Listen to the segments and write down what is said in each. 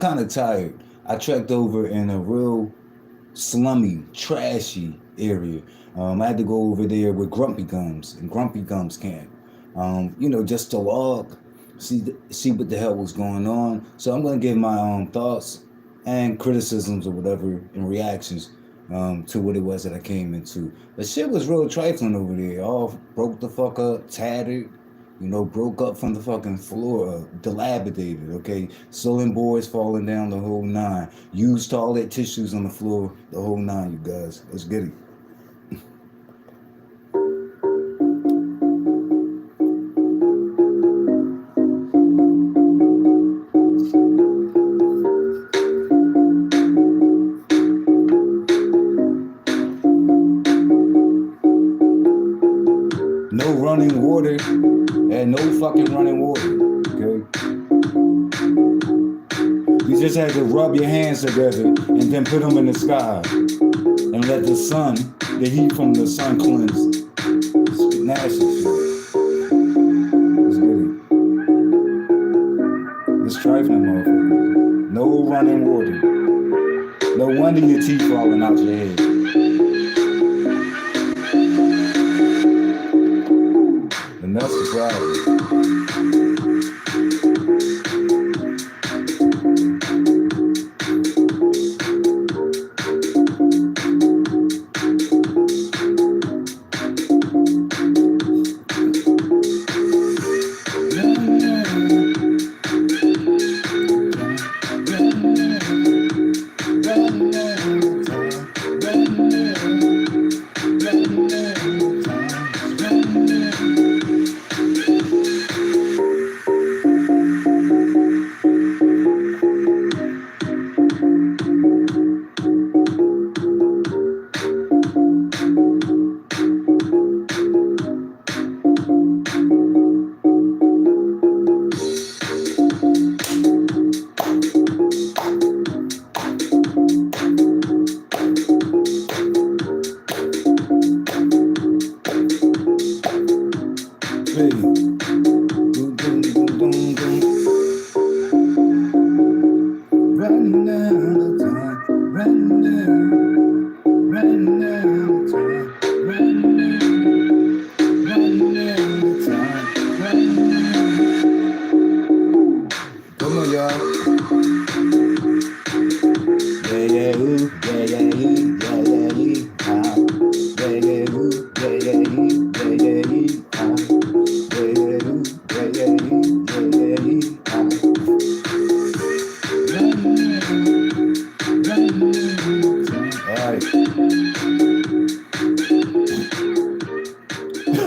kind of tired. I trekked over in a real slummy, trashy area. I had to go over there with Grumpy Gums and Grumpy Gums camp. Just to log, see what the hell was going on. So I'm gonna give my thoughts and criticisms or whatever and reactions to what it was that I came into. The shit was real trifling over there. All broke the fuck up, tattered, broke up from the fucking floor, dilapidated, okay? Sewing boards falling down the whole nine. Used toilet tissues on the floor, the whole nine, you guys. Let's get it. No running water, and no fucking running water, okay? You just had to rub your hands together and then put them in the sky and let the sun, the heat from the sun cleanse. It's nasty shit. Let's get it. It's trifling, motherfucker. No running water. No wonder your teeth falling out your head. And that's the problem.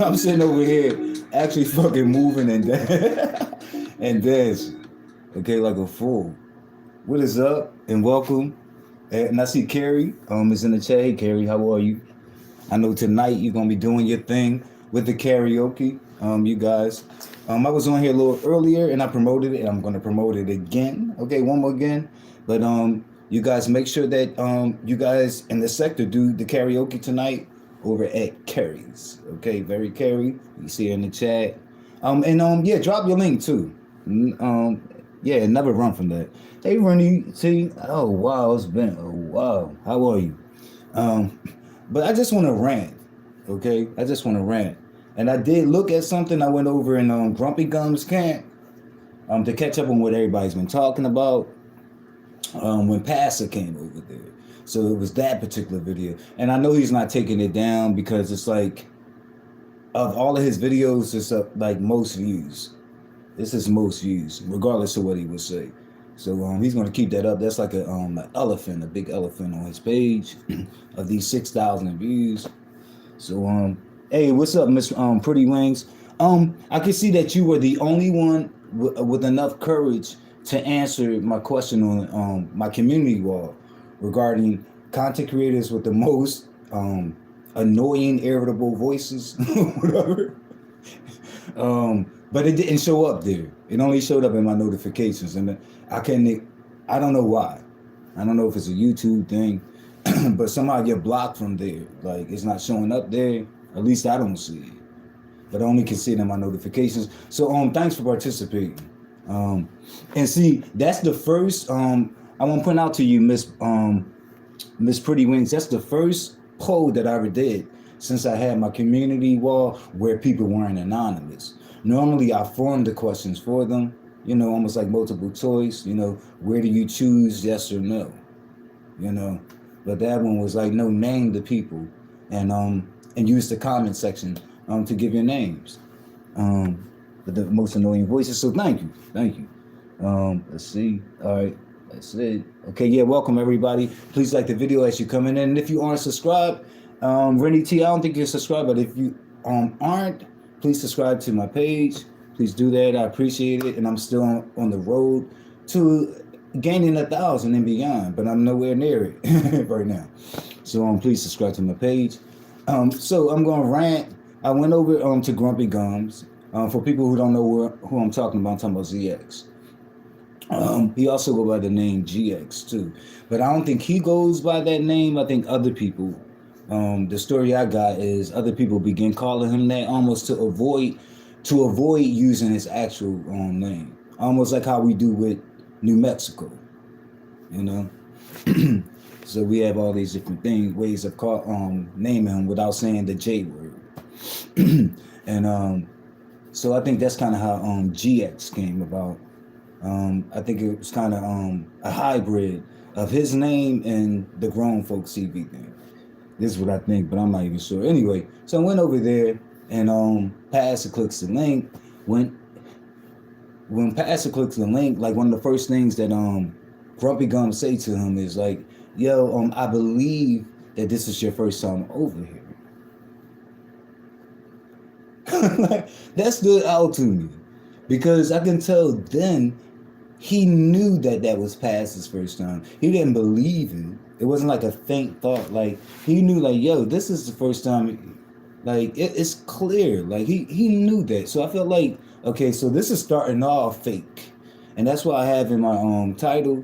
I'm sitting over here actually fucking moving and and dancing, okay, like a fool. What is up and welcome. And I see Carrie is in the chat. Hey Carrie, how are you? I know tonight you're gonna be doing your thing with the karaoke. You guys. I was on here a little earlier and I promoted it and I'm gonna promote it again. Okay, one more again. But you guys make sure that you guys in the sector do the karaoke tonight over at Carrie's. Okay, very Carrie. You see her in the chat. Yeah, drop your link too. Yeah, never run from that. Hey Rennie, see, oh wow, it's been a while. How are you? But I just want to rant, okay? I just want to rant. And I did look at something I went over in Grumpy Gums camp to catch up on what everybody's been talking about when Pastor came over there. So it was that particular video. And I know he's not taking it down because it's like, of all of his videos, it's like most views. This is most views, regardless of what he would say. So he's going to keep that up. That's like an elephant, a big elephant on his page of these 6,000 views. So hey, what's up, Miss Pretty Wings? I can see that you were the only one with enough courage to answer my question on my community wall regarding content creators with the most annoying, irritable voices, whatever. But it didn't show up there. It only showed up in my notifications, and I don't know why. I don't know if it's a YouTube thing, but somehow I get blocked from there. Like it's not showing up there. At least I don't see it. But I only can see it in my notifications. So thanks for participating. And see, that's the first. I want to point out to you, Miss Pretty Wings. That's the first poll that I ever did since I had my community wall where people weren't anonymous. Normally, I formed the questions for them. Almost like multiple choice. Where do you choose, yes or no? But that one was like, no, name the people, and use the comment section to give your names. The most annoying voices. So thank you. Let's see. All right, that's it. Okay, yeah, welcome everybody. Please like the video as you coming in. And if you aren't subscribed, Rennie T, I don't think you're subscribed, but if you aren't, please subscribe to my page. Please do that. I appreciate it. And I'm still on the road to gaining 1,000 and beyond, but I'm nowhere near it right now. So please subscribe to my page. So I'm going to rant. I went over to Grumpy Gums. For people who don't know who I'm talking about ZX. He also go by the name GX too, but I don't think he goes by that name. I think other people. The story I got is other people begin calling him that almost to avoid using his actual name, almost like how we do with New Mexico. So we have all these different ways of naming him without saying the J word. And so I think that's kind of how GX came about. I think it was kind of a hybrid of his name and the Grown Folks TV thing. This is what I think, but I'm not even sure. Anyway, so I went over there and Pastor clicks the link. When Pastor clicks the link, like one of the first things that Grumpy Gum say to him is like, yo, I believe that this is your first time over here. Like, that stood out to me because I can tell then he knew that was Pastor's first time. He didn't believe it. It wasn't like a faint thought. Like, he knew, like, yo, this is the first time. Like, it's clear. Like, he knew that. So I felt like, okay, so this is starting off fake. And that's why I have in my title,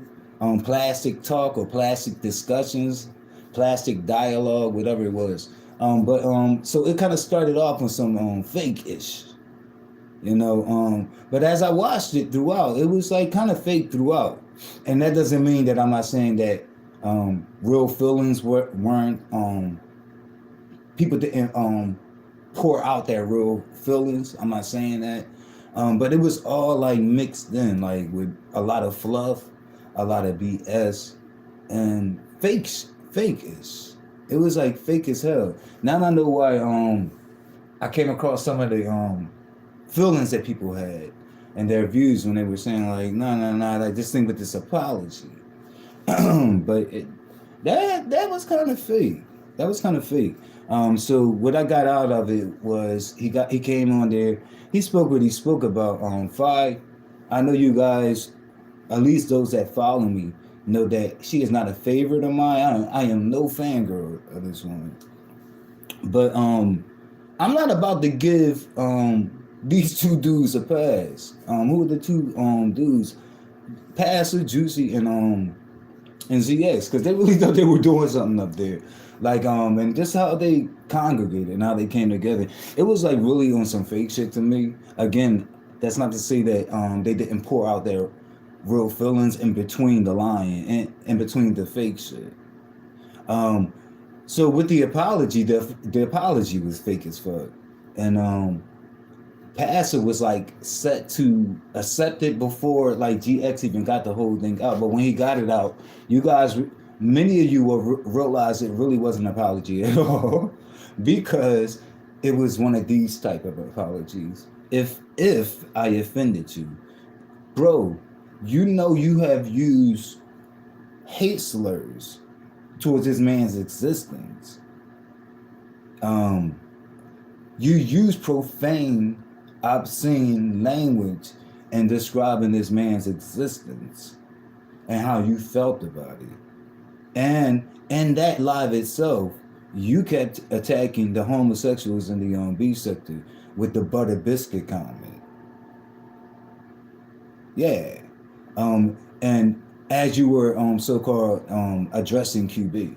Plastic Talk or Plastic Discussions, Plastic Dialogue, whatever it was. So it kind of started off on some fake-ish. But as I watched it throughout, it was like kind of fake throughout. And that doesn't mean that I'm not saying that real feelings weren't people didn't pour out their real feelings. I'm not saying that. But it was all like mixed in, like with a lot of fluff, a lot of BS, and fake-ish. It was like fake as hell. Now I know why I came across some of the feelings that people had and their views when they were saying like, no, like this thing with this apology. But that was kind of fake. That was kind of fake. So what I got out of it was he came on there. He spoke what he spoke about Fi. I know you guys, at least those that follow me, know that she is not a favorite of mine. I am no fangirl of this woman. But I'm not about to give these two dudes a pass. Who are the two dudes? Pastor, Juicy, and ZX, because they really thought they were doing something up there. Like, and just how they congregated and how they came together. It was like really on some fake shit to me. Again, that's not to say that they didn't pour out their real feelings in between the lying and in between the fake shit. So with the apology, the apology was fake as fuck. And Pastor was like set to accept it before like GX even got the whole thing out. But when he got it out, you guys, many of you will realize it really wasn't an apology at all, because it was one of these type of apologies. If I offended you, bro, you have used hate slurs towards this man's existence. You use profane, obscene language in describing this man's existence and how you felt about it. And in that live itself, you kept attacking the homosexuals in the B sector with the butter biscuit comment. Yeah. And as you were so-called addressing QB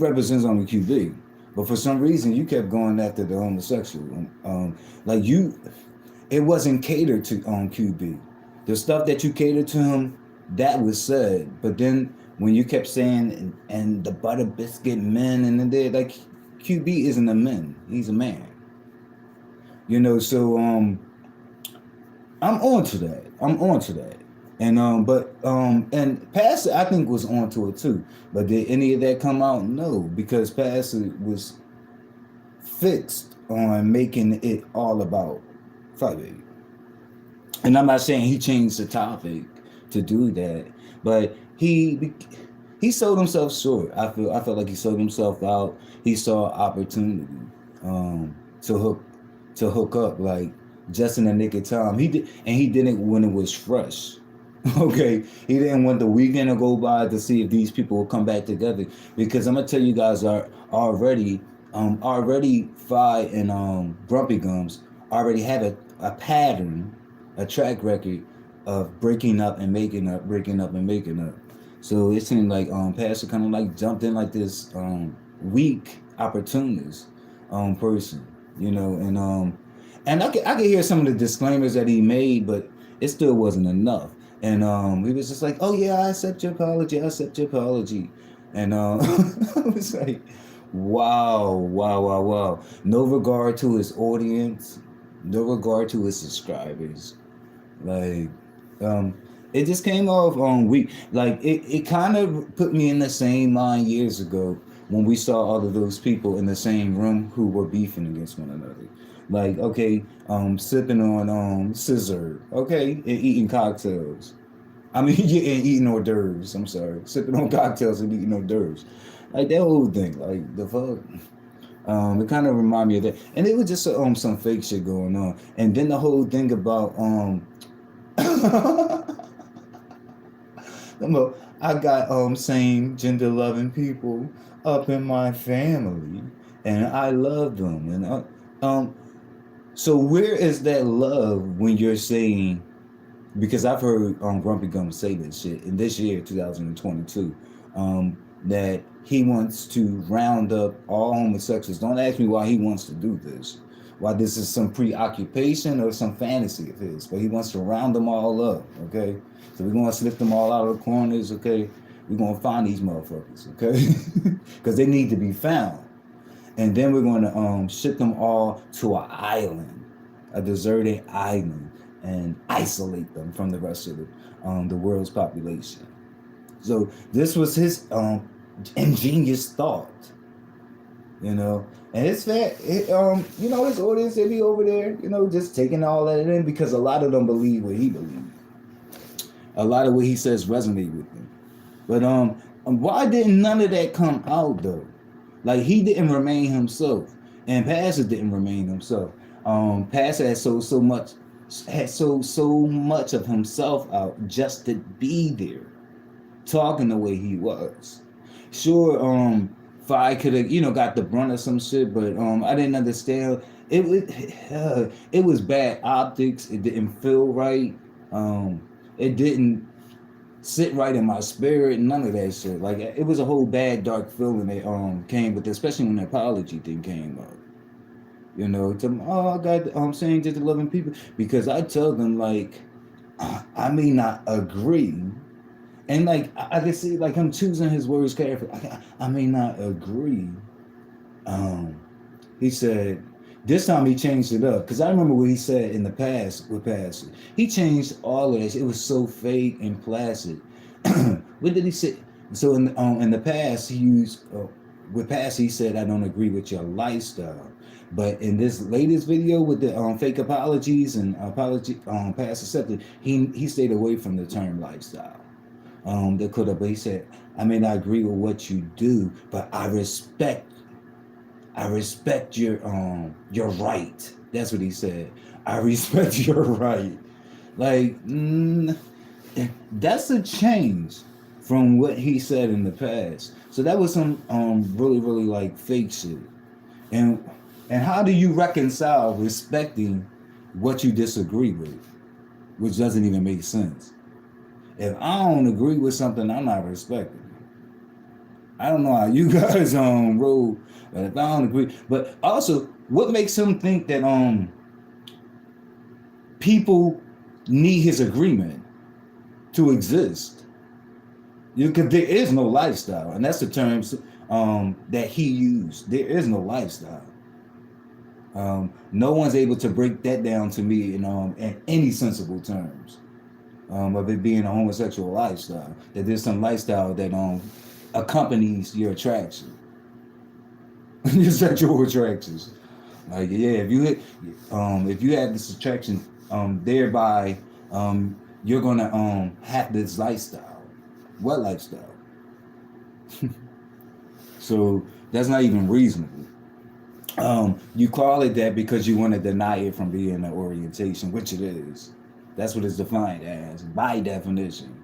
represents only QB, but for some reason you kept going after the homosexual. Like it wasn't catered to QB. The stuff that you catered to him, that was said. But then when you kept saying and the butter biscuit men and then they like QB isn't a man, he's a man. So I'm on to that. I'm on to that. And Pastor I think was on to it too. But did any of that come out? No, because Pastor was fixed on making it all about Friday. And I'm not saying he changed the topic to do that, but he sold himself short. I felt like he sold himself out. He saw opportunity to hook up like just in the nick of time. He did it when it was fresh. Okay, he didn't want the weekend to go by to see if these people will come back together. Because I'm gonna tell you guys are already Fi and Grumpy Gums already have a pattern, a track record of breaking up and making up, breaking up and making up. So it seemed like Pastor kind of like jumped in like this weak opportunist person, and I could hear some of the disclaimers that he made, but it still wasn't enough. And he was just like, "Oh yeah, I accept your apology. I accept your apology." And I was like, "Wow, wow, wow, wow!" No regard to his audience, no regard to his subscribers. Like, it just came off weak. Like it kind of put me in the same mind years ago when we saw all of those people in the same room who were beefing against one another. Like, okay, sipping on scissor, okay, and eating cocktails. I mean, yeah, and eating hors d'oeuvres. I'm sorry, sipping on cocktails and eating hors d'oeuvres. Like that whole thing, like the fuck. It kind of reminded me of that, and it was just some fake shit going on. And then the whole thing about I got same gender loving people up in my family, and I love them, and so where is that love when you're saying? Because I've heard Grumpy Gum say this shit in this year, 2022, that he wants to round up all homosexuals. Don't ask me why he wants to do this. Why this is some preoccupation or some fantasy of his, but he wants to round them all up, okay? So we're gonna slip them all out of the corners, okay? We're gonna find these motherfuckers, okay? Because they need to be found. And then we're gonna ship them all to an island, a deserted island, and isolate them from the rest of the world's population. So this was his ingenious thought, and it's fair. His audience, they be over there, just taking all that in because a lot of them believe what he believes. A lot of what he says resonate with them. But why didn't none of that come out though? Like he didn't remain himself, and Pastor didn't remain himself. Pastor had so much of himself out just to be there, talking the way he was. Sure, Fi could have got the brunt of some shit, but I didn't understand. It was bad optics. It didn't feel right. It didn't sit right in my spirit. None of that shit. Like it was a whole bad dark feeling that came with it, especially when the apology thing came up. I got saying just loving people, because I tell them like I may not agree, and like I can see like I'm choosing his words carefully. I may not agree. He said this time he changed it up, because I remember what he said in the past with Pastor. He changed all of this. It was so fake and placid. What did he say? So in the past he used with Pastor he said, I don't agree with your lifestyle. But in this latest video with the fake apologies and Pastor accepted, he stayed away from the term lifestyle. But he said, I may not agree with what you do, but I respect your right. That's what he said. I respect your right. Like that's a change from what he said in the past. So that was some really, really like fake shit. And how do you reconcile respecting what you disagree with, which doesn't even make sense? If I don't agree with something, I'm not respecting it. I don't know how you guys roll, but if I don't agree, but also, what makes him think that people need his agreement to exist. Because there is no lifestyle, and that's the terms that he used. There is no lifestyle. No one's able to break that down to me in any sensible terms of it being a homosexual lifestyle. That there's some lifestyle that accompanies your attraction, your sexual attractions. Like yeah, if you have this attraction, thereby you're gonna have this lifestyle. What lifestyle? So that's not even reasonable. You call it that because you want to deny it from being an orientation, which it is. That's what it's defined as, by definition,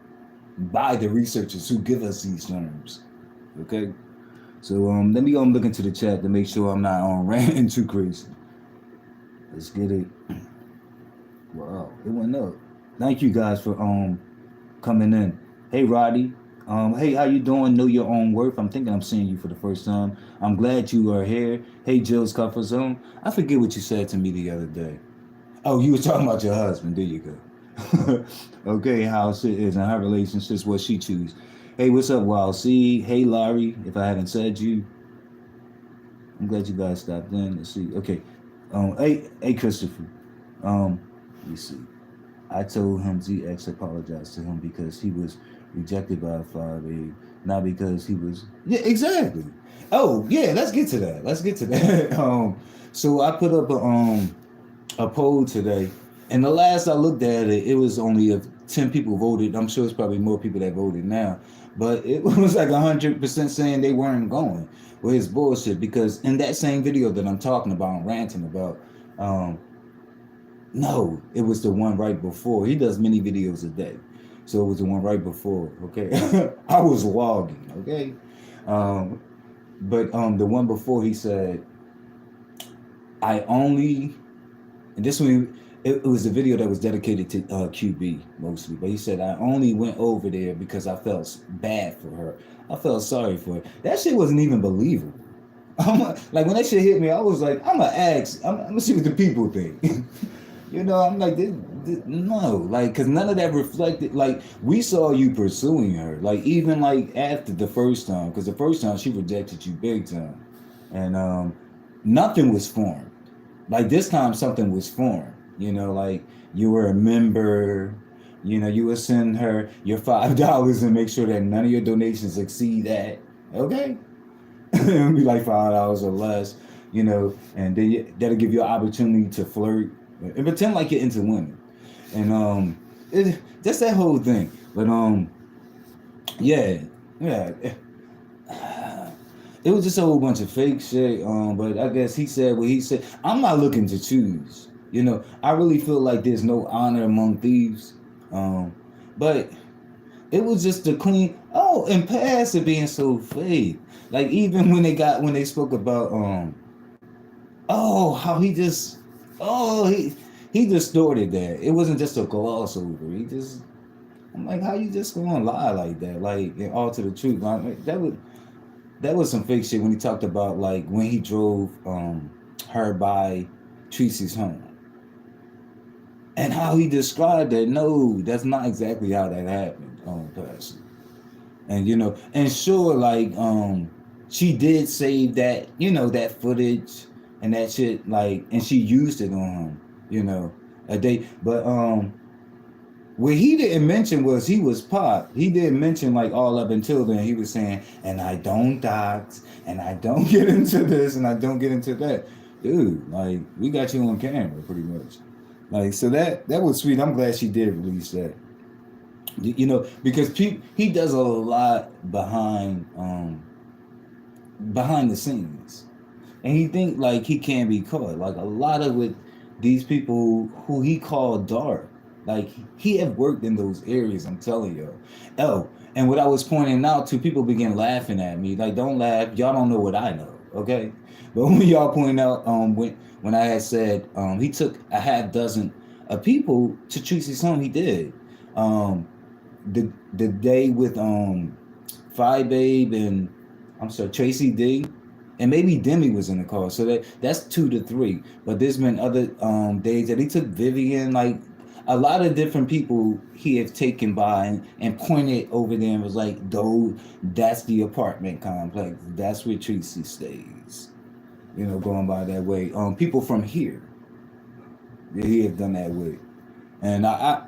by the researchers who give us these terms. Okay? So let me go and look into the chat to make sure I'm not ranting too crazy. Let's get it. Wow, it went up. Thank you guys for coming in. Hey Roddy. Hey, how you doing? Know your own worth. I'm thinking I'm seeing you for the first time. I'm glad you are here. Hey, Jill's Comfort Zone. I forget what you said to me the other day. Oh, you were talking about your husband. There you go. Okay, how shit is and her relationships, what she choose. Hey, what's up, Wild C? Hey, Larry. If I haven't said you, I'm glad you guys stopped in. Let's see. Okay. Hey, Christopher. Let me see. I told him ZX apologized to him because he was rejected by 5A, not because he was. Yeah, exactly. Oh, yeah. Let's get to that. So I put up a poll today, and the last I looked at it, it was only 10 people voted. I'm sure it's probably more people that voted now, but it was like 100% saying they weren't going. Well, it's bullshit because in that same video that I'm talking about, and ranting about, no, it was the one right before. He does many videos a day. So it was the one right before, okay? I was logging, okay? But the one before he said, I only, and this one, it was a video that was dedicated to QB mostly, but he said, I only went over there because I felt bad for her. I felt sorry for her. That shit wasn't even believable. Like when that shit hit me, I was like, I'm gonna see what the people think. You know, I'm like, no, like, cause none of that reflected. Like, we saw you pursuing her, like even like after the first time, cause the first time she rejected you big time, and nothing was formed. Like this time, something was formed. You know, like you were a member. You know, you would send her your $5 and make sure that none of your donations exceed that. Okay, it'll be like $5 or less. You know, and then that'll give you an opportunity to flirt and pretend like you're into women, and just that whole thing. But yeah, it was just a whole bunch of fake shit. But I guess he said what he said. I'm not looking to choose. You know, I really feel like there's no honor among thieves. But it was just the clean. Oh, and past it being so fake. Like even when they spoke about oh how he just oh he distorted that. It wasn't just a gloss over. I'm like, how you just gonna lie like that? Like and alter the truth. That was some fake shit when he talked about like when he drove her by Tracy's home. And how he described that, no, that's not exactly how that happened, Pastor. And you know, and sure, like she did save that, you know, that footage and that shit, like, and she used it on him, you know, a day. But what he didn't mention was he was Pop. He didn't mention like all up until then. He was saying, and I don't dox, and I don't get into this, and I don't get into that. Dude, like we got you on camera pretty much. Like so that was sweet. I'm glad she did release that. You know, because he does a lot behind the scenes, and he think like he can't be caught. Like a lot of with these people who he called dark, like he had worked in those areas. I'm telling you. Oh, and what I was pointing out to people began laughing at me. Like, don't laugh. Y'all don't know what I know. Okay, but when y'all pointed out when I had said he took a half dozen of people to Tracy's home, he did. The day with Phi Babe and I'm sorry, Tracy D. And maybe Demi was in the car, so that's 2 to 3. But there's been other days that he took Vivian, like a lot of different people he have taken by and pointed over there and was like, "Though that's the apartment complex. That's where Tracy stays." You know, going by that way. People from here, he have done that with, and I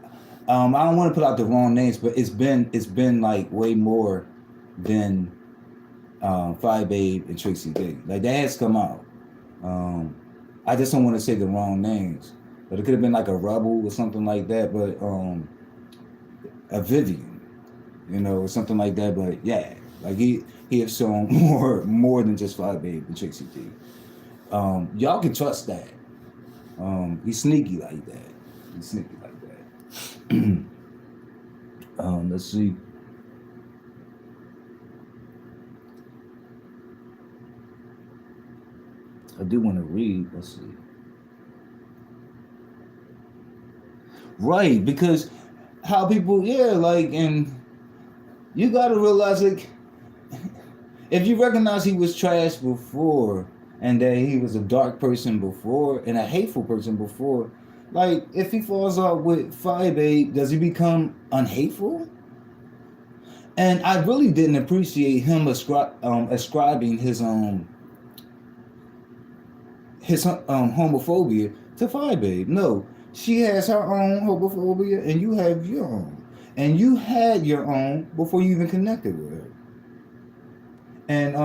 don't want to put out the wrong names, but it's been like way more than Five Babe and Tracy Day. Like that has come out. Um, I just don't want to say the wrong names, but it could have been like a Rebel or something like that. But a Vivian, you know, or something like that. But yeah, like he has shown more than just Five Babe and Tracy D. Y'all can trust that. He's sneaky like that. He's sneaky like that. Let's see. I do want to read. Let's see. Right, because how people, yeah, like, and you got to realize, like, if you recognize he was trash before and that he was a dark person before and a hateful person before, like, if he falls out with Five Babe, does he become unhateful? And I really didn't appreciate him ascribing his homophobia to Five Babe. No, she has her own homophobia, and you have your own, and you had your own before you even connected with her. And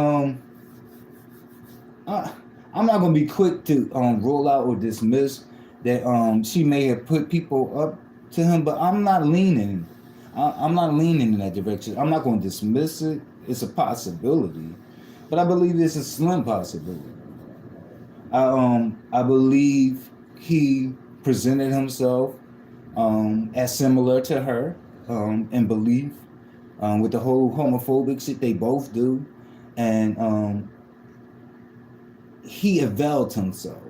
I, I'm not gonna be quick to roll out or dismiss that she may have put people up to him, but I'm not leaning. I'm not leaning in that direction. I'm not going to dismiss it. It's a possibility, but I believe it's a slim possibility. I believe he presented himself as similar to her in belief with the whole homophobic shit they both do, and he availed himself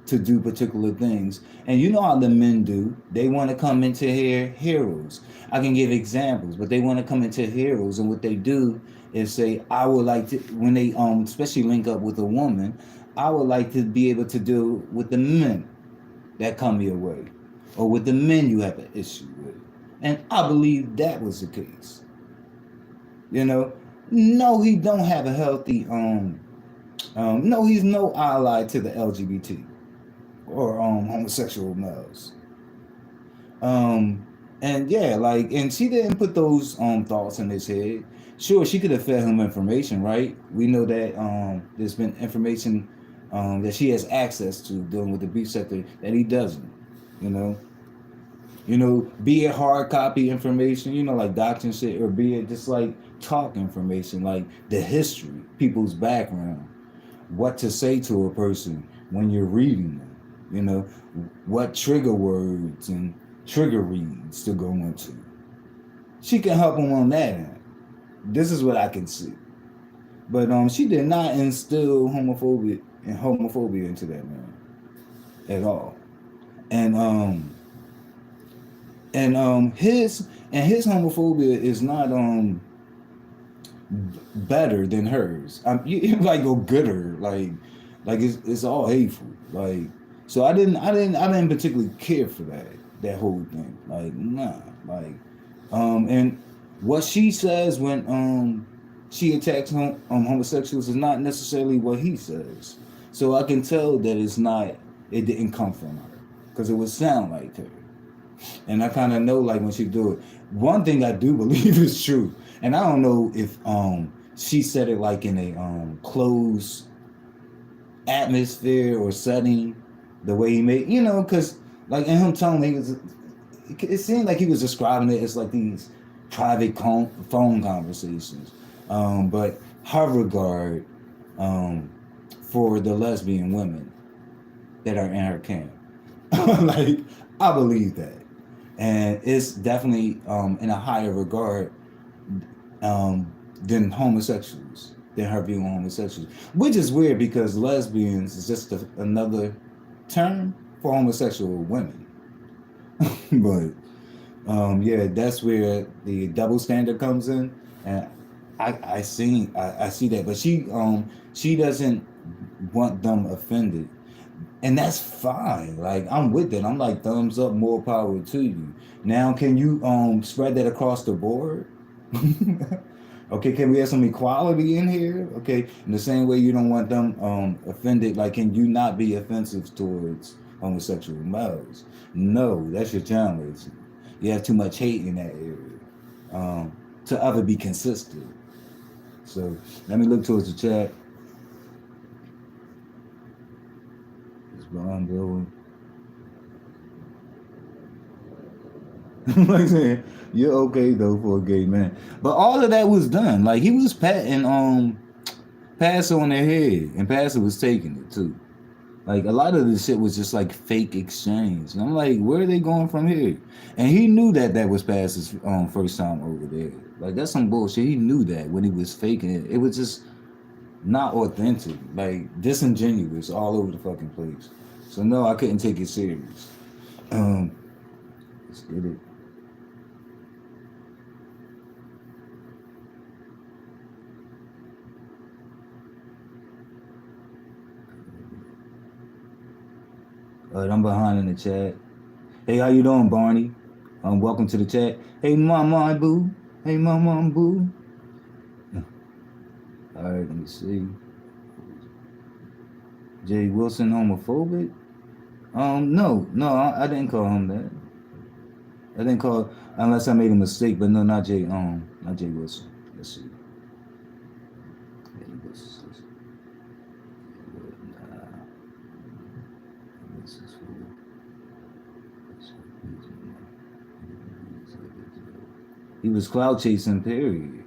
to do particular things. And you know how the men do. They want to come into here heroes. I can give examples, but they want to come into heroes, and what they do is say, I would like to, when they especially link up with a woman, I would like to be able to deal with the men that come your way, or with the men you have an issue with. And I believe that was the case. You know, no, he don't have a healthy no, he's no ally to the LGBT or homosexual males. And yeah, like, and she didn't put those thoughts in his head. Sure, she could have fed him information, right? We know that there's been information that she has access to dealing with the beef sector that he doesn't. You know, be it hard copy information, like docs and shit, or be it just like talk information, like the history, people's background, what to say to a person when you're reading them, what trigger words and trigger reads to go into. She can help him on that end. This is what I can see. But she did not instill homophobia into that man at all. And his homophobia is not better than hers. You like go gooder, like it's all hateful. Like, so I didn't particularly care for that whole thing. Like, nah, like and what she says when she attacks homosexuals is not necessarily what he says. So I can tell that it didn't come from her, because it would sound like her. And I kind of know, like, when she do it. One thing I do believe is true, and I don't know if she said it like in a closed atmosphere or setting, the way he made, because like in him telling me, it seemed like he was describing it as like these private phone conversations, but her regard for the lesbian women that are in her camp, like, I believe that. And it's definitely in a higher regard than homosexuals, than her view on homosexuals, which is weird because lesbians is just another term for homosexual women. But yeah, that's where the double standard comes in, and I see that, but she doesn't want them offended, and that's fine. Like I'm with it. I'm like thumbs up, more power to you. Now, can you spread that across the board? Okay, can we have some equality in here? Okay, in the same way you don't want them offended, like can you not be offensive towards homosexual males? No, that's your challenge. You have too much hate in that area to ever be consistent. So let me look towards the chat. It's Ron Bill. Like saying, you're okay though for a gay man. But all of that was done. Like he was patting Passer on their head, and Passer was taking it too. Like a lot of this shit was just like fake exchange. And I'm like, where are they going from here? And he knew that that was Passer's first time over there. Like that's some bullshit. He knew that when he was faking it. It was just not authentic, like disingenuous all over the fucking place. So no, I couldn't take it serious. Let's get it. All right, I'm behind in the chat. Hey, how you doing, Barney? Welcome to the chat. Hey, mama boo. Hey, mama boo. All right, let me see. Jay Wilson homophobic? No, I didn't call him that. I didn't call unless I made a mistake, but no, not Jay Wilson. Let's see. He was cloud chasing, period.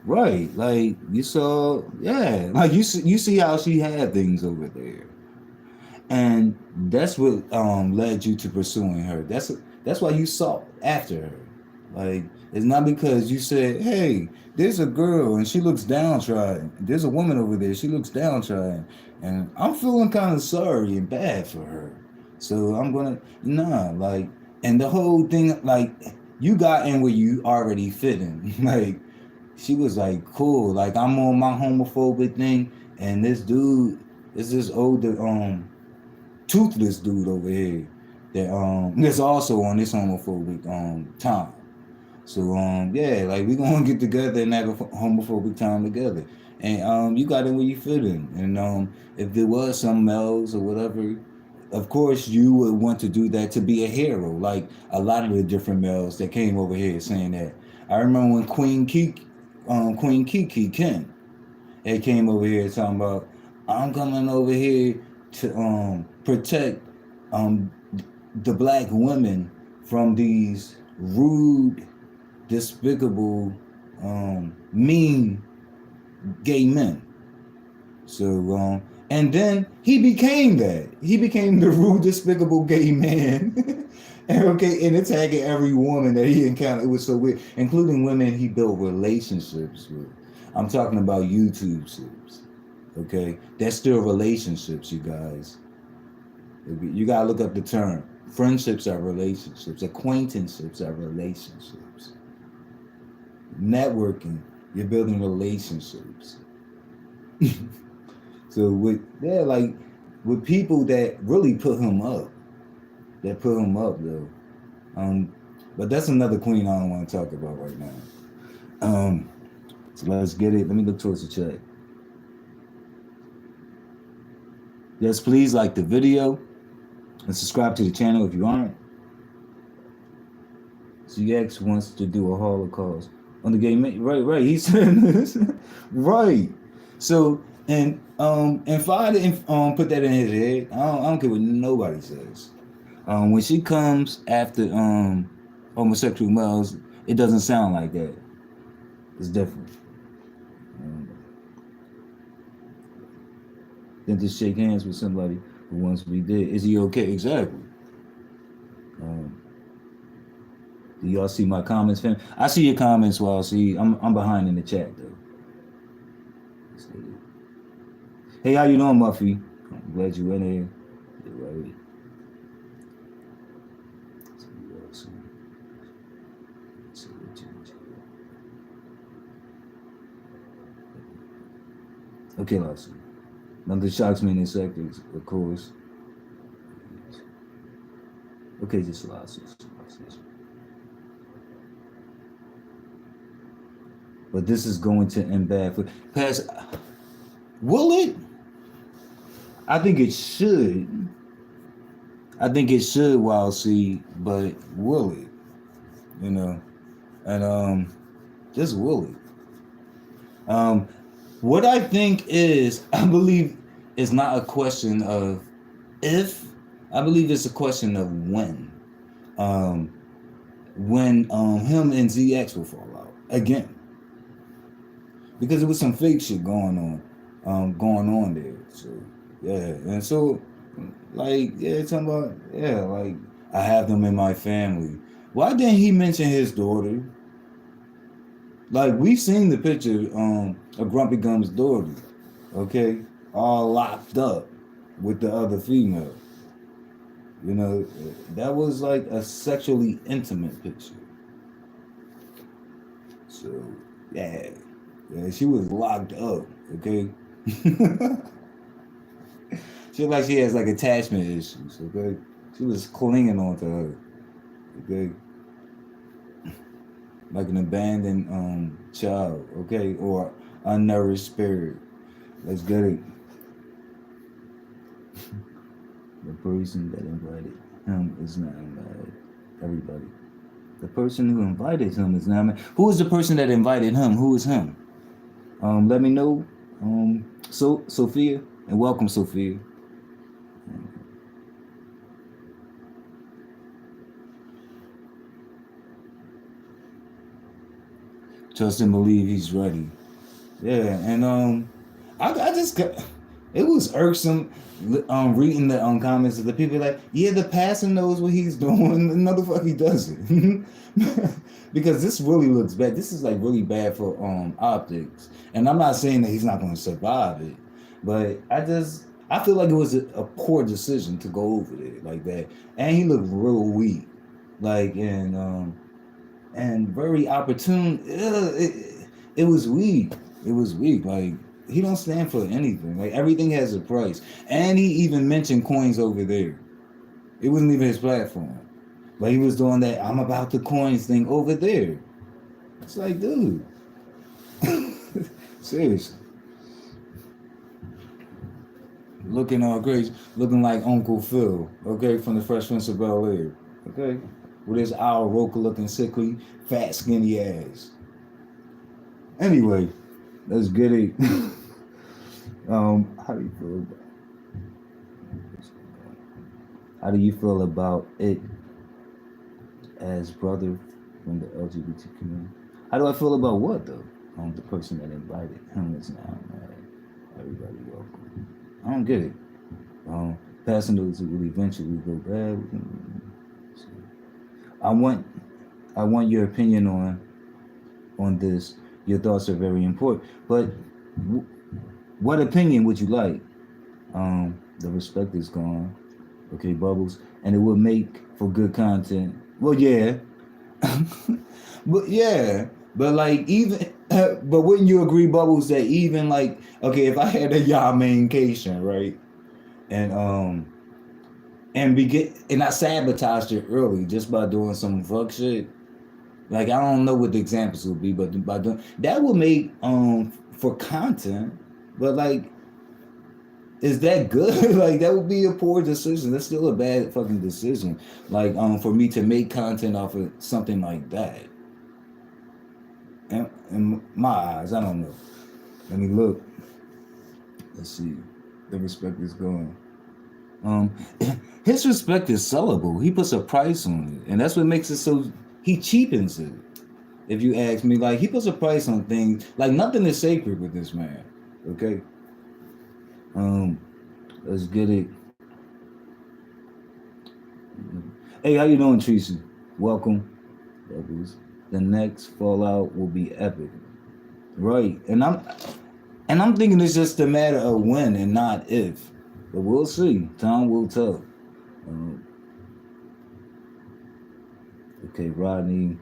Right, like you saw, yeah, like you see how she had things over there, and that's what led you to pursuing her. That's why you sought after her. Like it's not because you said, "Hey, there's a girl and she looks downtrodden. There's a woman over there. She looks downtrodden, and I'm feeling kind of sorry and bad for her. So I'm gonna nah like." And the whole thing, like you got in where you already fit in. Like she was like, "Cool." Like I'm on my homophobic thing, and this dude is this older toothless dude over here that that's also on this homophobic time. So yeah, like we gonna get together and have a homophobic time together. And you got in where you fit in. And if there was some males or whatever, of course you would want to do that to be a hero, like a lot of the different males that came over here saying that. I remember when Queen Kiki Ken, they came over here talking about, I'm coming over here to protect um the black women from these rude, despicable, mean gay men. So and then he became that. He became the rude, despicable gay man. And okay, and attacking every woman that he encountered. It was so weird, including women he built relationships with. I'm talking about YouTube ships. Okay, that's still relationships, you guys. You gotta look up the term. Friendships are relationships. Acquaintanceships are relationships. Networking, you're building relationships. So like with people that really put him up, though. But that's another queen I don't want to talk about right now. So let's get it. Let me look towards the chat. Yes, please like the video and subscribe to the channel if you aren't. CX wants to do a Holocaust on the gay man. Right. He said this. Right. So and Fire didn't put that in his head. I don't care what nobody says. When she comes after homosexual males, it doesn't sound like that. It's different. Then to shake hands with somebody who wants to be dead. Is he okay? Exactly. Do y'all see my comments, fam? I see your comments while I'm behind in the chat though. Hey, how you doing, Muffy? I'm glad you in here. Right. Okay, let's see. Nothing shocks me in this sector, of course. Okay, just lots. But this is going to end bad for pass. Will it? I think it should. I think it should, Wild Seed, but will it? You know, and just will it? What I think is, I believe, is not a question of if. I believe it's a question of when. When him and ZX will fall out again, because there was some fake shit going on there. So yeah, and so like yeah, talking about yeah, like I have them in my family. Why didn't he mention his daughter? Like we've seen the picture of Grumpy Gum's daughter, okay, all locked up with the other female. You know, that was like a sexually intimate picture. So yeah, yeah, she was locked up. Okay, she looked like she has like attachment issues. Okay, she was clinging onto her. Okay, like an abandoned child. Okay, or unnourished spirit. Let's get it. The person that invited him is not mad. Everybody. The person who invited him is not mad. Who is the person that invited him? Who is him? Let me know. So Sophia, and welcome Sophia. Trust and believe he's ready. Yeah, and I just got it was irksome reading the comments of the people like, yeah, the pastor knows what he's doing, the fuck he doesn't. Because this really looks bad. This is like really bad for optics. And I'm not saying that he's not gonna survive it, but I feel like it was a poor decision to go over there like that. And he looked real weak. Like and very opportune. It was weak. It was weak. Like he don't stand for anything. Like everything has a price. And he even mentioned coins over there. It wasn't even his platform. But he was doing that I'm about the coins thing over there. It's like, dude. Seriously. Looking all great, looking like Uncle Phil, okay, from the Fresh Prince of Bel Air, okay, with his Al Roker looking sickly, fat, skinny ass. Anyway, let's get it. How do you feel about how do you feel about it as brother from the LGBT community? How do I feel about what though? The person that invited him is now mad. Everybody welcome. I don't get it. Passing those will eventually go bad. So, I want your opinion on this. Your thoughts are very important. But what opinion would you like? The respect is gone. Okay, Bubbles, and it would make for good content. Well, yeah, but yeah, but like even, but wouldn't you agree, Bubbles, that even like okay, if I had a Yamaincation, right, and and I sabotaged it early just by doing some fuck shit. Like I don't know what the examples would be, but by doing that would make for content. But like, is that good? Like that would be a poor decision. That's still a bad fucking decision. Like for me to make content off of something like that. In my eyes, I don't know. Let me look. Let's see. The respect is going. Um, his respect is sellable. He puts a price on it, and that's what makes it so. He cheapens it. If you ask me, like he puts a price on things. Like nothing is sacred with this man. Okay. Let's get it. Hey, how you doing, Tracy? Welcome. The next Fallout will be epic. Right, and I'm thinking it's just a matter of when and not if. But we'll see. Time will tell. Um, okay, Rodney.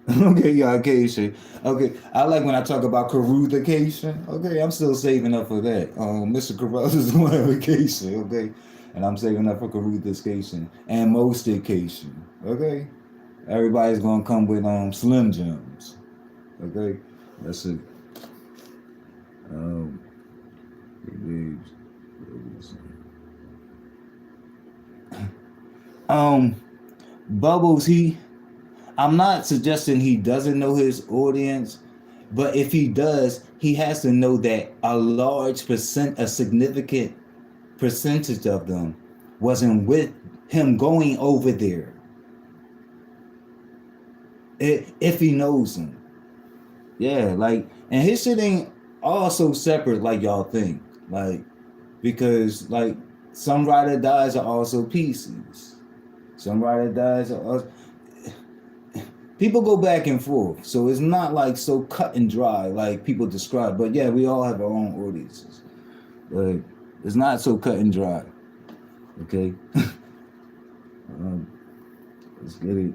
Okay, yeah, vacation. Okay, I like when I talk about Caruthication. Okay, I'm still saving up for that. Mr. Carruthers is going on vacation. Okay, and I'm saving up for Caruthication and Mostication. Okay, everybody's gonna come with Slim Jims. Okay, that's it. Um, um, Bubbles. I'm not suggesting he doesn't know his audience, but if he does, he has to know that a significant percentage of them wasn't with him going over there. If he knows him, yeah, like, and his shit ain't all so separate like y'all think, like, because like some ride or dies are also pieces. Some ride or dies are also, people go back and forth, so it's not like so cut and dry like people describe. But yeah, we all have our own audiences, but it's not so cut and dry. Okay, let's get it.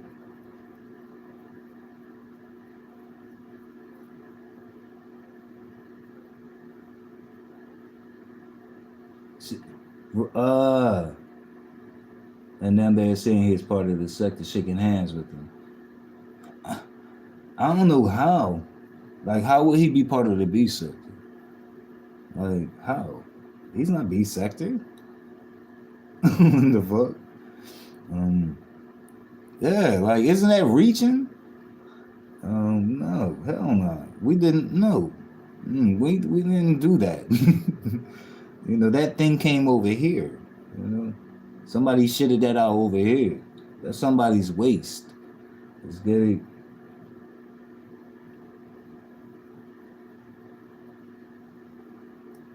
Uh, and then they're saying he's part of the sector, shaking hands with him. I don't know how. Like, how would he be part of the B sector? Like, how? He's not B sector. What the fuck? Um, yeah, like, isn't that reaching? No, hell no. We didn't know. We didn't do that. You know, that thing came over here. You know, somebody shitted that out over here. That's somebody's waste. Let's get it.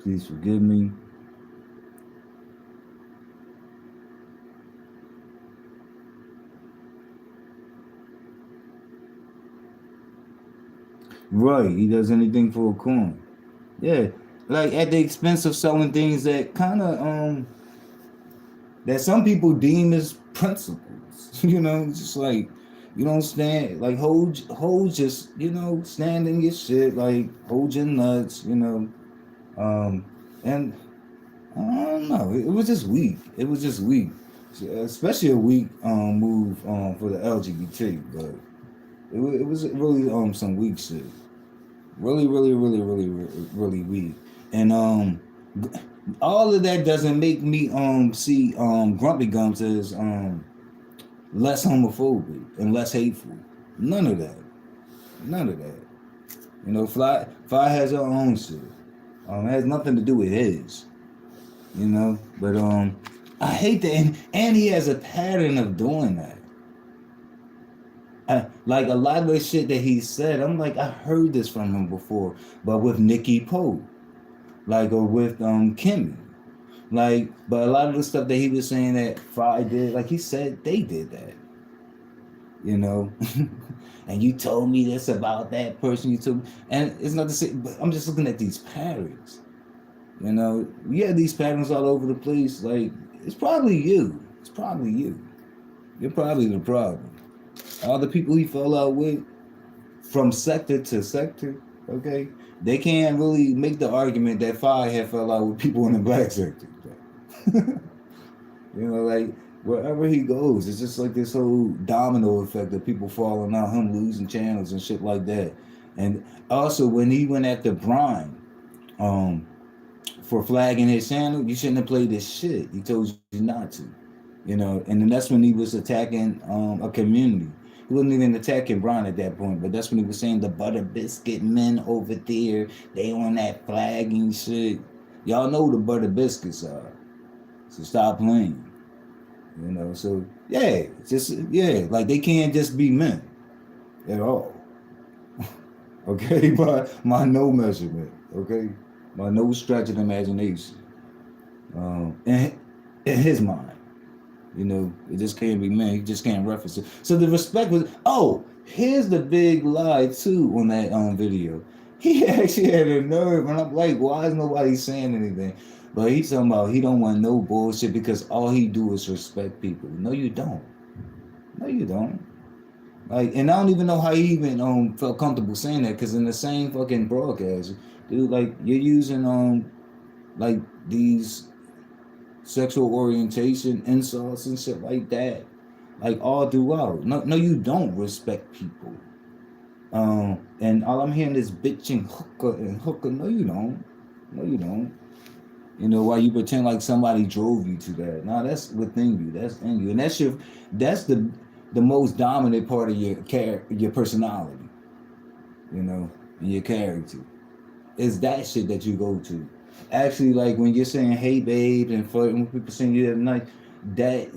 Please forgive me. Right, he does anything for a coin. Yeah, like at the expense of selling things that kind of that some people deem as principles. You know, just like you don't stand like hold just stand in your shit, like hold your nuts. And I don't know, it was just weak. It was just weak, especially a weak move for the LGBT, but it was really some weak shit. Really, really, really, really, really, really weak. And all of that doesn't make me see Grumpy Gums as less homophobic and less hateful. None of that. None of that. You know, Fly has her own shit. It has nothing to do with his. You know, but I hate that, and he has a pattern of doing that. Like a lot of the shit that he said, I'm like, I heard this from him before, but with Nikki Pope, like, or with Kimmy, like, but a lot of the stuff that he was saying that Fry did, like he said, they did that, you know, and you told me this about that person, you told me, and it's not the same, but I'm just looking at these patterns, you know, we have these patterns all over the place, like, it's probably you, it's probably you, you're probably the problem. All the people he fell out with, from sector to sector, okay, they can't really make the argument that Fire had fell out with people in the black sector. You know, like wherever he goes, it's just like this whole domino effect of people falling out, him losing channels and shit like that. And also when he went after Brian, um, for flagging his channel, you shouldn't have played this shit. He told you not to. You know, and then that's when he was attacking a community. He wasn't even attacking Brian at that point, but that's when he was saying the butter biscuit men over there, they on that flagging shit. Y'all know who the butter biscuits are. So stop playing. You know, so yeah, just yeah, like they can't just be men at all. Okay, but my no measurement, okay? My no stretch of imagination. In his mind. You know, it just can't be men. He just can't reference it. So the respect was. Oh, here's the big lie too on that video. He actually had a nerve, and I'm like, why is nobody saying anything? But he's talking about he don't want no bullshit because all he do is respect people. No, you don't. No, you don't. Like, and I don't even know how he even felt comfortable saying that, because in the same fucking broadcast, dude, like you're using like these sexual orientation insults and shit like that, like all throughout. No, no, you don't respect people. And all I'm hearing is bitch and hooker and hooker. No, you don't. No, you don't. You know, why you pretend like somebody drove you to that? No, that's within you. That's in you, and that's the most dominant part of your personality. You know, and your character is that shit that you go to. Actually, like when you're saying "Hey, babe" and flirting with people saying you have night, that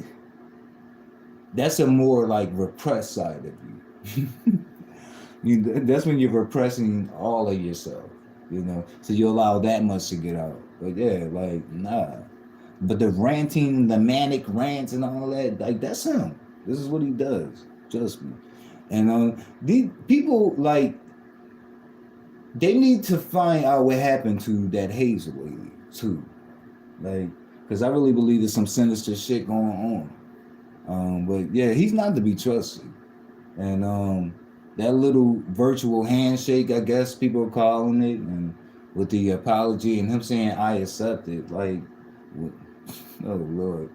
that's a more like repressed side of you. That's when you're repressing all of yourself, you know. So you allow that much to get out. But yeah, like nah. But the ranting, the manic rants and all that, like that's him. This is what he does. Trust me. And these people like they need to find out what happened to that Hazel lady too. Like, because I really believe there's some sinister shit going on. But yeah, he's not to be trusted. And that little virtual handshake, I guess people are calling it, and with the apology and him saying I accept it, like, oh Lord,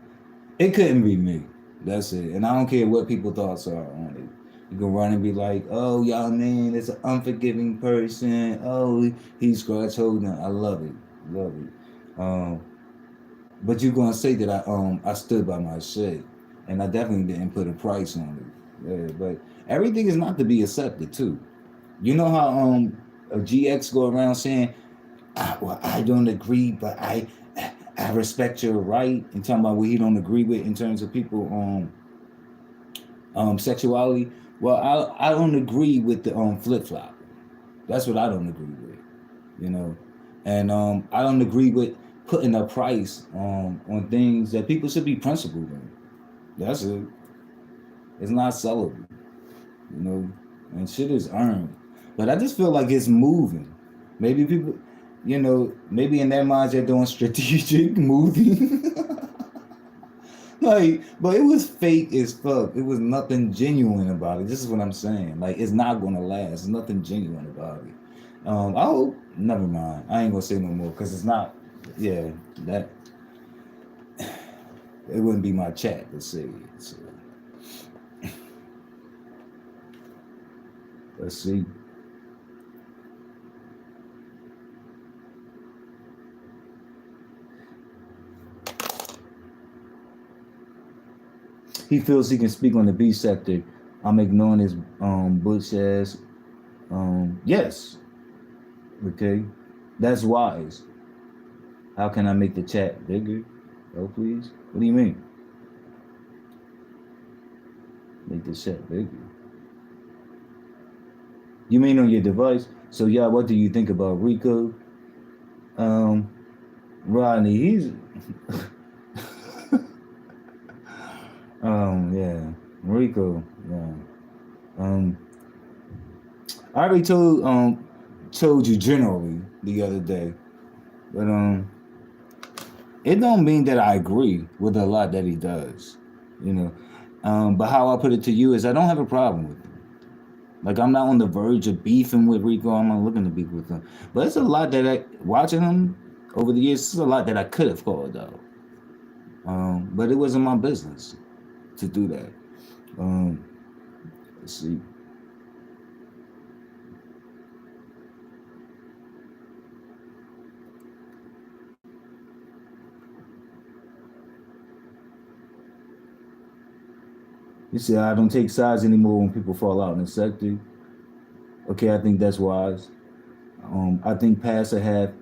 it couldn't be me. That's it. And I don't care what people's thoughts are on it. You can run and be like, oh y'all man, it's an unforgiving person. Oh, he's scratch holding. I love it, love it. But you're gonna say that I stood by my shit, and I definitely didn't put a price on it. Yeah, but everything is not to be accepted too. You know how a GX go around saying, "Well, I don't agree, but I respect your right," and talking about what he don't agree with in terms of people sexuality. Well, I don't agree with the flip flop. That's what I don't agree with. You know, and I don't agree with putting a price on things that people should be principled in. That's it. It's not sellable. You know, and shit is earned. But I just feel like it's moving. Maybe people, you know, maybe in their minds they're doing strategic moving. Like, but it was fake as fuck. It was nothing genuine about it. This is what I'm saying. Like, it's not gonna last. There's nothing genuine about it. I hope. Never mind. I ain't gonna say no more because it's not. Yeah, that it wouldn't be my chat to say it. So. Let's see. He feels he can speak on the B sector. I'm ignoring his bush ass. Yes. Okay. That's wise. How can I make the chat bigger? Oh, please. What do you mean? Make the chat bigger. You mean on your device? So yeah, what do you think about Rico? Rodney, he's yeah. Rico, yeah. I already told you generally the other day. But it don't mean that I agree with a lot that he does. You know. But how I put it to you is I don't have a problem with him. Like I'm not on the verge of beefing with Rico. I'm not looking to beef with him. But it's a lot that watching him over the years, it's a lot that I could have called out. But it wasn't my business to do that. Let's see. You see, I don't take sides anymore when people fall out in the sector. Okay, I think that's wise. I think Pastor have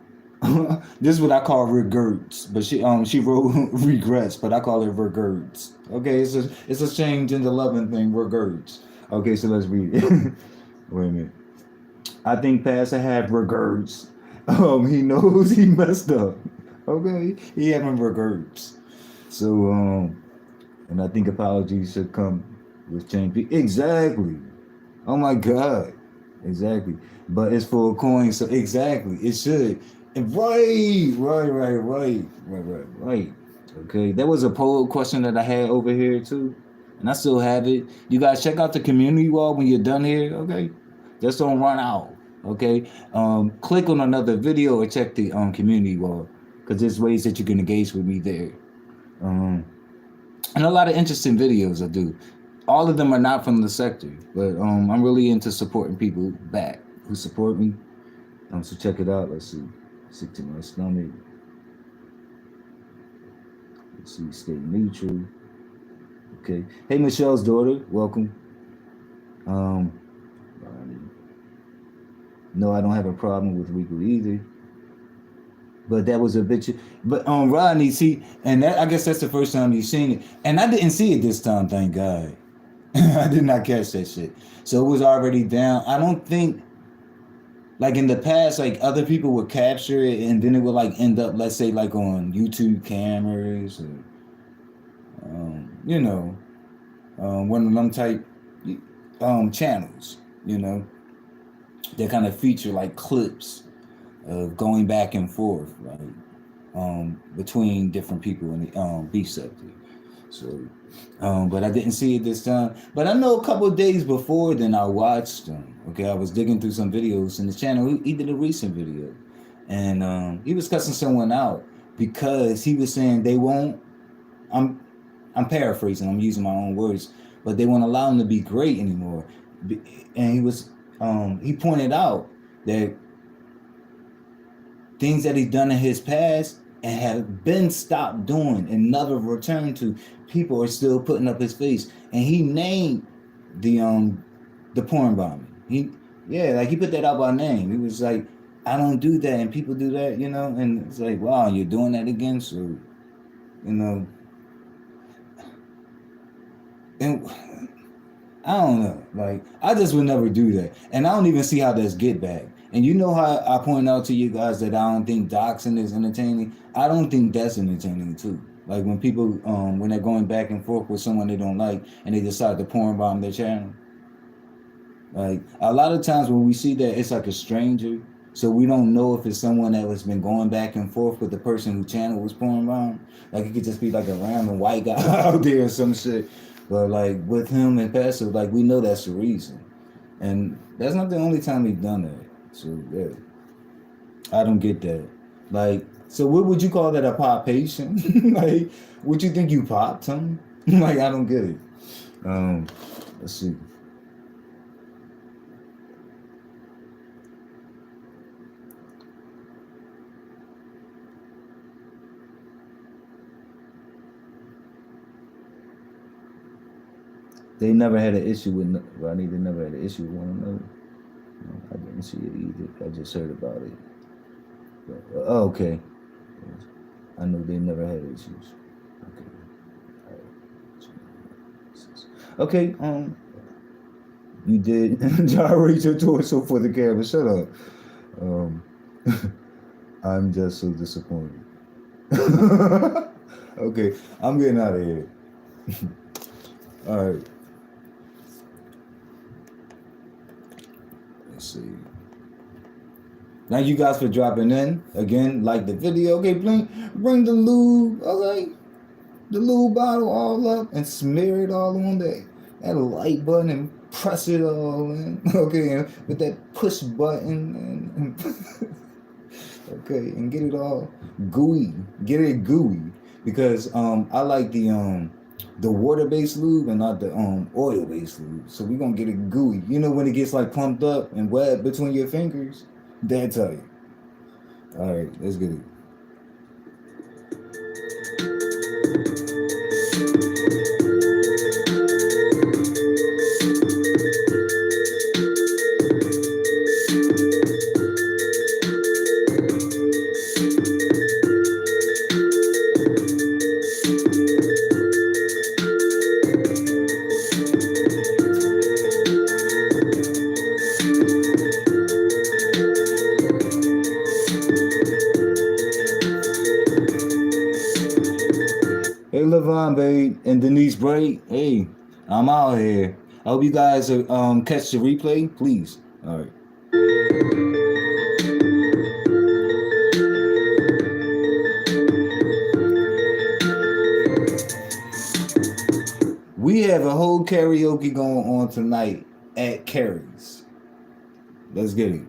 this is what I call regrets, but she wrote regrets, but I call it regrets. Okay, it's a change in the loving thing, regrets. Okay, so let's read it. Wait a minute. I think Pastor have regrets. He knows he messed up. Okay, he having regrets. So and I think apologies should come with change. Exactly. Oh my God. Exactly. But it's for a coin, so exactly. It should. Right. Okay. That was a poll question that I had over here too. and I still have it. You guys check out the community wall when you're done here, okay? Just don't run out, okay? Click on another video or check the community wall, because there's ways that you can engage with me there. And a lot of interesting videos I do. All of them are not from the sector, but I'm really into supporting people back who support me. So check it out. Let's see. Sick to my stomach. Let's see. Stay neutral. Okay. Hey, Michelle's daughter. Welcome. No, I don't have a problem with Rico either. But that was a picture. But Rodney, see, and that, I guess that's the first time you've seen it. And I didn't see it this time, thank God. I did not catch that shit. So it was already down. I don't think, like in the past, like other people would capture it and then it would like end up, let's say, like on YouTube cameras or, one of them type channels, that kind of feature like clips of going back and forth, right, between different people in the beef sector. So, but I didn't see it this time. But I know a couple of days before then I watched them. Okay, I was digging through some videos in the channel. He did a recent video, and he was cussing someone out because he was saying they won't. I'm paraphrasing. I'm using my own words, but they won't allow him to be great anymore. And he pointed out that things that he's done in his past and have been stopped doing and never returned to, people are still putting up his face. And he named the porn bombing. He put that out by name. He was like, I don't do that, and people do that, and it's like, wow, you're doing that again. So, and I don't know, like, I just would never do that. And I don't even see how that's get back. And you know how I point out to you guys that I don't think doxing is entertaining? I don't think that's entertaining too. Like when people, when they're going back and forth with someone they don't like and they decide to porn bomb their channel. Like a lot of times when we see that, it's like a stranger. So we don't know if it's someone that has been going back and forth with the person whose channel was porn bombed. Like it could just be like a random white guy out there or some shit. But like with him and Passive, like we know that's the reason. And that's not the only time he's done that. So yeah, I don't get that. Like, so what would you call that, a popation? Like, would you think you popped him? Like, I don't get it. Let's see. They never had an issue with Rodney. They never had an issue with one another. No, I didn't see it either. I just heard about it. But, okay. I know they never had issues. Okay. Okay. You did gyrate your torso for the camera. Shut up. I'm just so disappointed. Okay, I'm getting out of here. All right. Let's see. Thank you guys for dropping in. Again, like the video. Okay, bring the lube. Okay, the lube bottle all up and smear it all on that like button and press it all in. Okay, and with that push button and okay, and get it all gooey. Get it gooey because I like the water-based lube and not the oil-based lube. So we're gonna get it gooey. You know when it gets like pumped up and wet between your fingers? That's how you. All right, let's get it. Hey, Levon, babe, and Denise Bray. Hey, I'm out here. I hope you guys catch the replay, please. All right. We have karaoke going on tonight at Carrie's. Let's get it.